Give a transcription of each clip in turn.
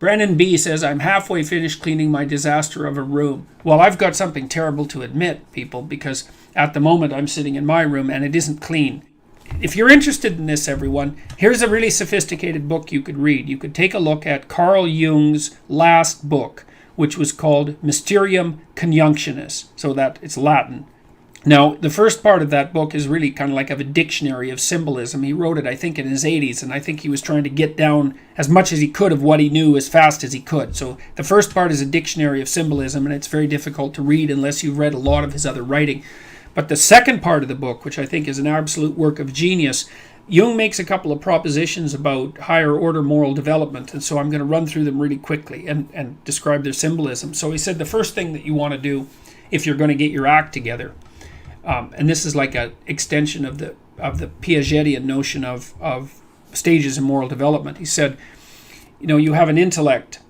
Brennan B. says, I'm halfway finished cleaning my disaster of a room. Well, I've got something terrible to admit, people, because at the moment I'm sitting in my room and it isn't clean. If you're interested in this, everyone, here's a really sophisticated book you could read. You could take a look at Carl Jung's last book, which was called Mysterium Conjunctionis, so that it's Latin. Now, the first part of that book is really kind of like a dictionary of symbolism. He wrote it, I think, in his 80s, and I think he was trying to get down as much as he could of what he knew as fast as he could. So the first part is a dictionary of symbolism, and it's very difficult to read unless you've read a lot of his other writing. But the second part of the book, which I think is an absolute work of genius, Jung makes a couple of propositions about higher order moral development, and so I'm going to run through them really quickly and describe their symbolism. So he said the first thing that you want to do if you're going to get your act together, and this is like an extension of the Piagetian notion of stages in moral development. He said, you have an intellect,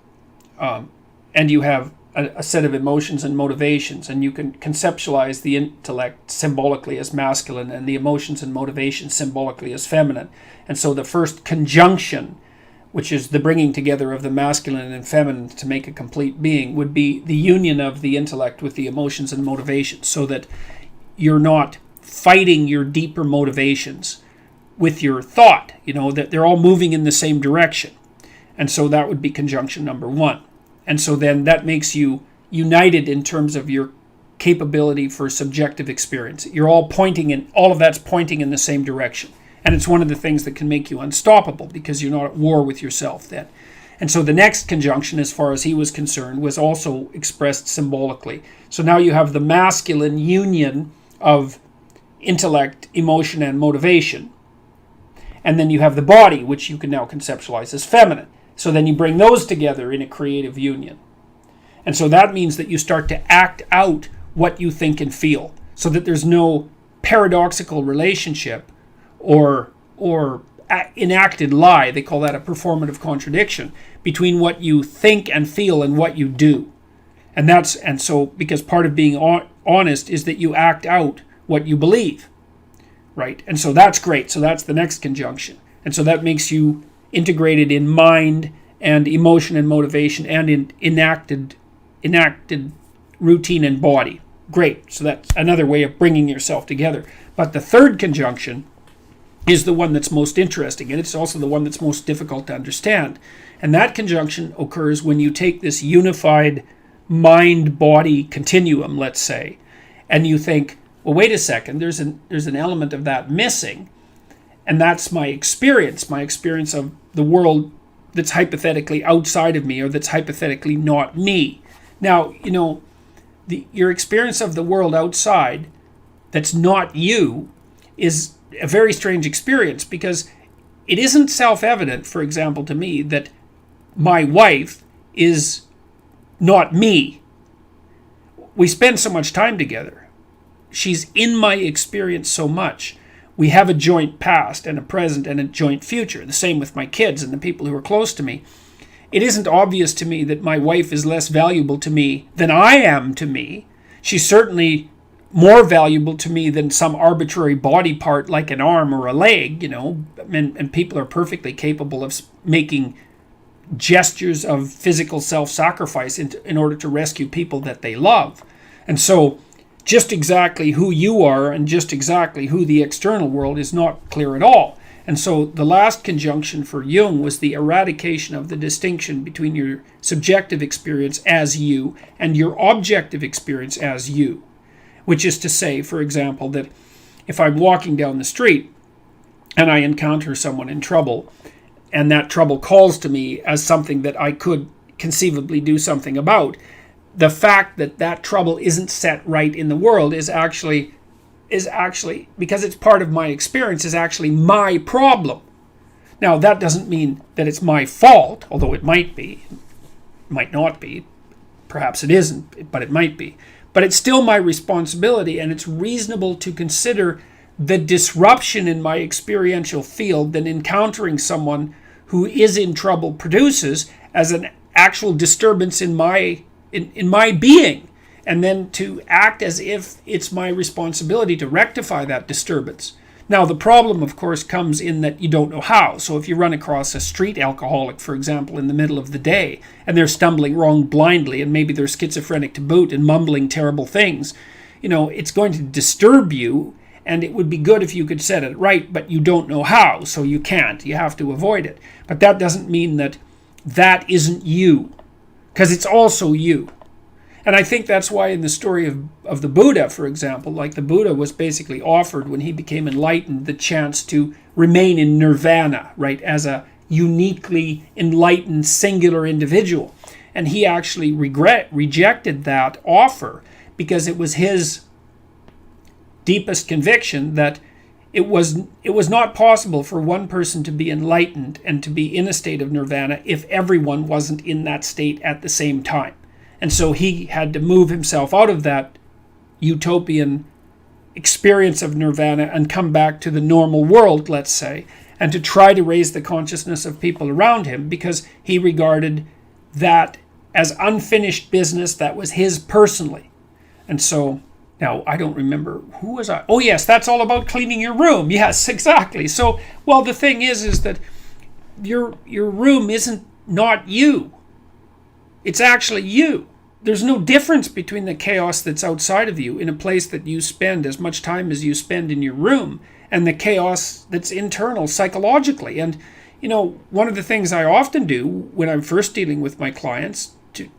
and you have a set of emotions and motivations, and you can conceptualize the intellect symbolically as masculine and the emotions and motivations symbolically as feminine. And so the first conjunction, which is the bringing together of the masculine and feminine to make a complete being, would be the union of the intellect with the emotions and motivations, so that you're not fighting your deeper motivations with your thought, that they're all moving in the same direction. And so that would be conjunction number one. And so then that makes you united in terms of your capability for subjective experience. You're all all of that's pointing in the same direction. And it's one of the things that can make you unstoppable, because you're not at war with yourself then. And so the next conjunction, as far as he was concerned, was also expressed symbolically. So now you have the masculine union of intellect, emotion, and motivation. And then you have the body, which you can now conceptualize as feminine. So then you bring those together in a creative union. And so that means that you start to act out what you think and feel, so that there's no paradoxical relationship or enacted lie, they call that a performative contradiction, between what you think and feel and what you do. And so because part of being honest is that you act out what you believe, right? And so that's great. So that's the next conjunction. And so that makes you integrated in mind and emotion and motivation and in enacted routine and body. Great. So that's another way of bringing yourself together. But the third conjunction is the one that's most interesting, and it's also the one that's most difficult to understand. And that conjunction occurs when you take this unified mind-body continuum, let's say, and you think, well, wait a second, there's an element of that missing, and that's my experience of the world that's hypothetically outside of me, or that's hypothetically not me. Now, your experience of the world outside that's not you is a very strange experience, because it isn't self-evident, for example, to me, that my wife is not me. We spend so much time together. She's in my experience so much. We have a joint past and a present and a joint future. The same with my kids and the people who are close to me. It isn't obvious to me that my wife is less valuable to me than I am to me. She's certainly more valuable to me than some arbitrary body part like an arm or a leg, and people are perfectly capable of making gestures of physical self-sacrifice in order to rescue people that they love. And so just exactly who you are and just exactly who the external world is not clear at all. And so the last conjunction for Jung was the eradication of the distinction between your subjective experience as you and your objective experience as you. Which is to say, for example, that if I'm walking down the street and I encounter someone in trouble, and that trouble calls to me as something that I could conceivably do something about, the fact that that trouble isn't set right in the world is actually, because it's part of my experience, is actually my problem. Now, that doesn't mean that it's my fault, although it might be, might not be, perhaps it isn't, but it might be. But it's still my responsibility, and it's reasonable to consider the disruption in my experiential field that encountering someone who is in trouble produces as an actual disturbance in my being, and then to act as if it's my responsibility to rectify that disturbance, Now, the problem, of course, comes in that you don't know how. So if you run across a street alcoholic, for example, in the middle of the day, and they're stumbling wrong blindly, and maybe they're schizophrenic to boot and mumbling terrible things, it's going to disturb you, and it would be good if you could set it right, but you don't know how, so you can't. You have to avoid it. But that doesn't mean that that isn't you, because it's also you. And I think that's why in the story of the Buddha, for example, like the Buddha was basically offered when he became enlightened the chance to remain in nirvana, right, as a uniquely enlightened singular individual. And he actually rejected that offer because it was his deepest conviction that it was not possible for one person to be enlightened and to be in a state of nirvana if everyone wasn't in that state at the same time. And so he had to move himself out of that utopian experience of nirvana and come back to the normal world, let's say, and to try to raise the consciousness of people around him, because he regarded that as unfinished business that was his personally. And so, now I don't remember, who was I? Oh yes, that's all about cleaning your room. Yes, exactly. So, well, the thing is that your room isn't not you. It's actually you. There's no difference between the chaos that's outside of you in a place that you spend as much time as you spend in your room and the chaos that's internal psychologically. And, one of the things I often do when I'm first dealing with my clients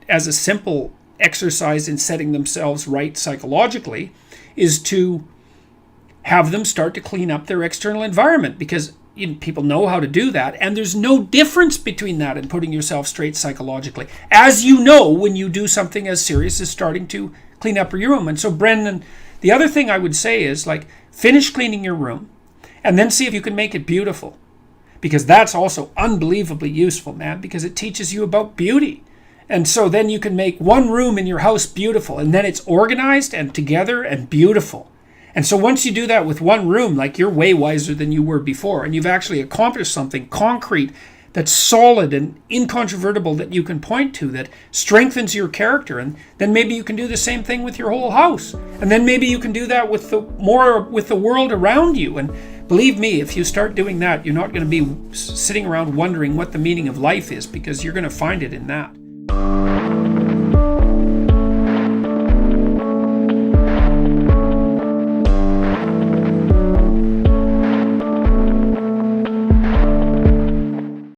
as a simple exercise in setting themselves right psychologically is to have them start to clean up their external environment, because people know how to do that, and there's no difference between that and putting yourself straight psychologically, as you know when you do something as serious as starting to clean up your room. And so, Brendan, the other thing I would say is, finish cleaning your room and then see if you can make it beautiful, because that's also unbelievably useful, man, because it teaches you about beauty. And so then you can make one room in your house beautiful, and then it's organized and together and beautiful. And so once you do that with one room, you're way wiser than you were before, and you've actually accomplished something concrete that's solid and incontrovertible that you can point to, that strengthens your character. And then maybe you can do the same thing with your whole house. And then maybe you can do that with the world around you. And believe me, if you start doing that, you're not going to be sitting around wondering what the meaning of life is, because you're going to find it in that.